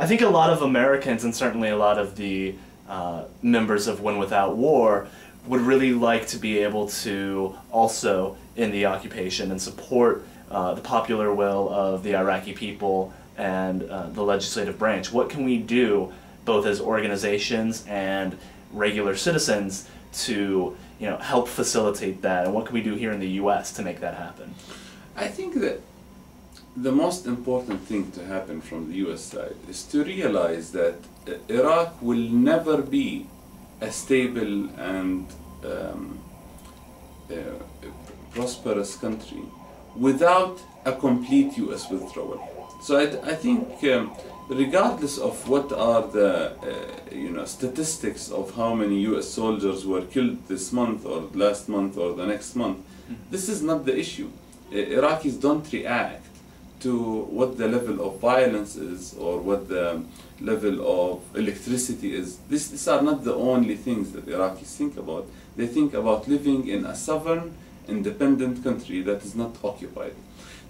I think a lot of Americans, and certainly a lot of the members of Win Without War, would really like to be able to also end the occupation and support the popular will of the Iraqi people and the legislative branch. What can we do, both as organizations and regular citizens, to help facilitate that, and what can we do here in the U.S. to make that happen? I think that the most important thing to happen from the U.S. side is to realize that Iraq will never be a stable and prosperous country without a complete U.S. withdrawal. So I think regardless of what are the statistics of how many U.S. soldiers were killed this month or last month or the next month, this is not the issue. Iraqis don't react to what the level of violence is or what the level of electricity is. These are not the only things that Iraqis think about. They think about living in a sovereign, independent country that is not occupied.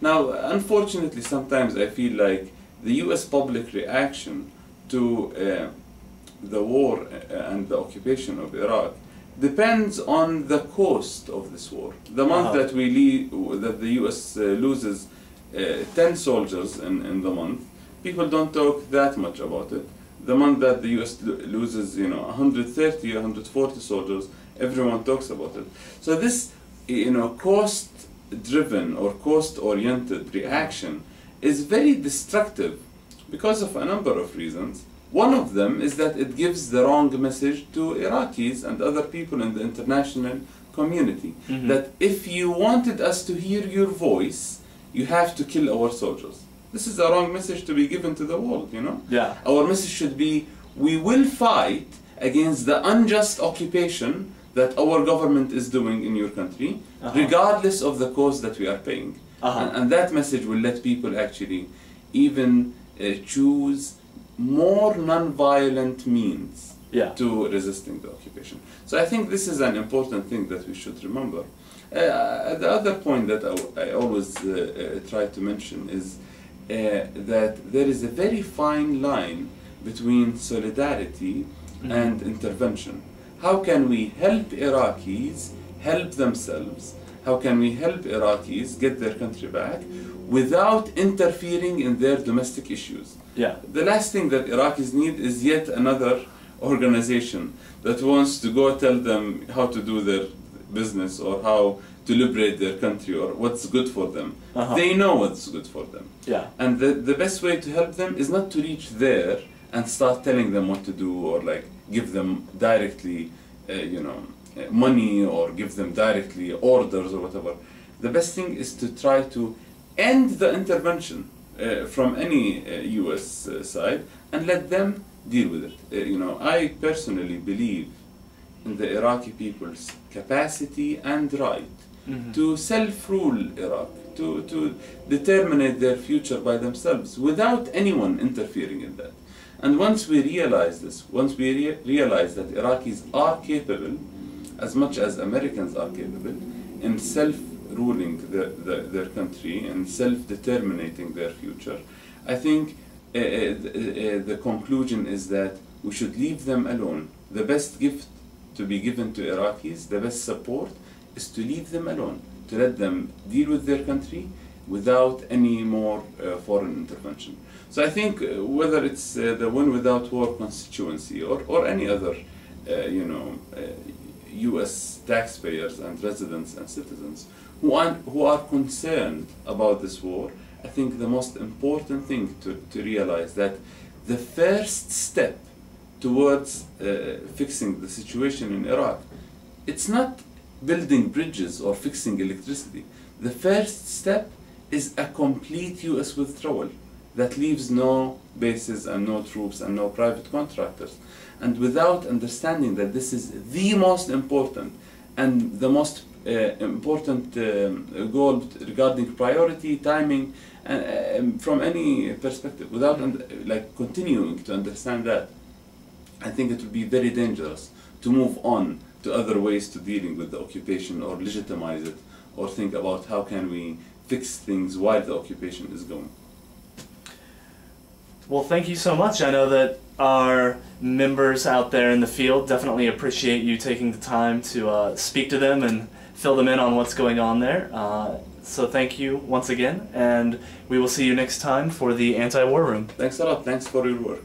Now, unfortunately, sometimes I feel like the U.S. public reaction to the war and the occupation of Iraq depends on the cost of this war. The month that that the U.S. loses 10 soldiers in the month, people don't talk that much about it. The month that the U.S. loses 130, 140 soldiers, everyone talks about it. So this cost-driven or cost-oriented reaction is very destructive because of a number of reasons. One of them is that it gives the wrong message to Iraqis and other people in the international community, that if you wanted us to hear your voice, you have to kill our soldiers. This is a wrong message to be given to the world, Yeah. Our message should be, we will fight against the unjust occupation that our government is doing in your country, regardless of the cost that we are paying. And that message will let people actually even choose more non-violent means to resisting the occupation. So I think this is an important thing that we should remember. The other point that I always try to mention is that there is a very fine line between solidarity and intervention. How can we help Iraqis help themselves? How can we help Iraqis get their country back without interfering in their domestic issues? Yeah. The last thing that Iraqis need is yet another organization that wants to go tell them how to do their business or how to liberate their country or what's good for them. They know what's good for them. Yeah. And the best way to help them is not to reach there and start telling them what to do or like give them directly money or give them directly orders or whatever. The best thing is to try to end the intervention from any US side and let them deal with it. I personally believe in the Iraqi people's capacity and right to self-rule Iraq, to determine their future by themselves without anyone interfering in that. And once we realize this, once we realize that Iraqis are capable, as much as Americans are capable, in self-ruling their country and self-determining their future, I think the conclusion is that we should leave them alone. The best gift to be given to Iraqis, the best support, is to leave them alone, to let them deal with their country without any more foreign intervention. So I think whether it's the Win Without War constituency or any other, U.S. taxpayers and residents and citizens who are concerned about this war, I think the most important thing to realize that the first step towards fixing the situation in Iraq, it's not building bridges or fixing electricity. The first step is a complete U.S. withdrawal that leaves no bases and no troops and no private contractors. And without understanding that this is the most important and the most important goal regarding priority, timing, from any perspective, without continuing to understand that, I think it would be very dangerous to move on to other ways to dealing with the occupation or legitimize it or think about how can we fix things while the occupation is going. Well, thank you so much. I know that our members out there in the field definitely appreciate you taking the time to speak to them and fill them in on what's going on there. So thank you once again, and we will see you next time for the Anti-War Room. Thanks a lot. Thanks for your work.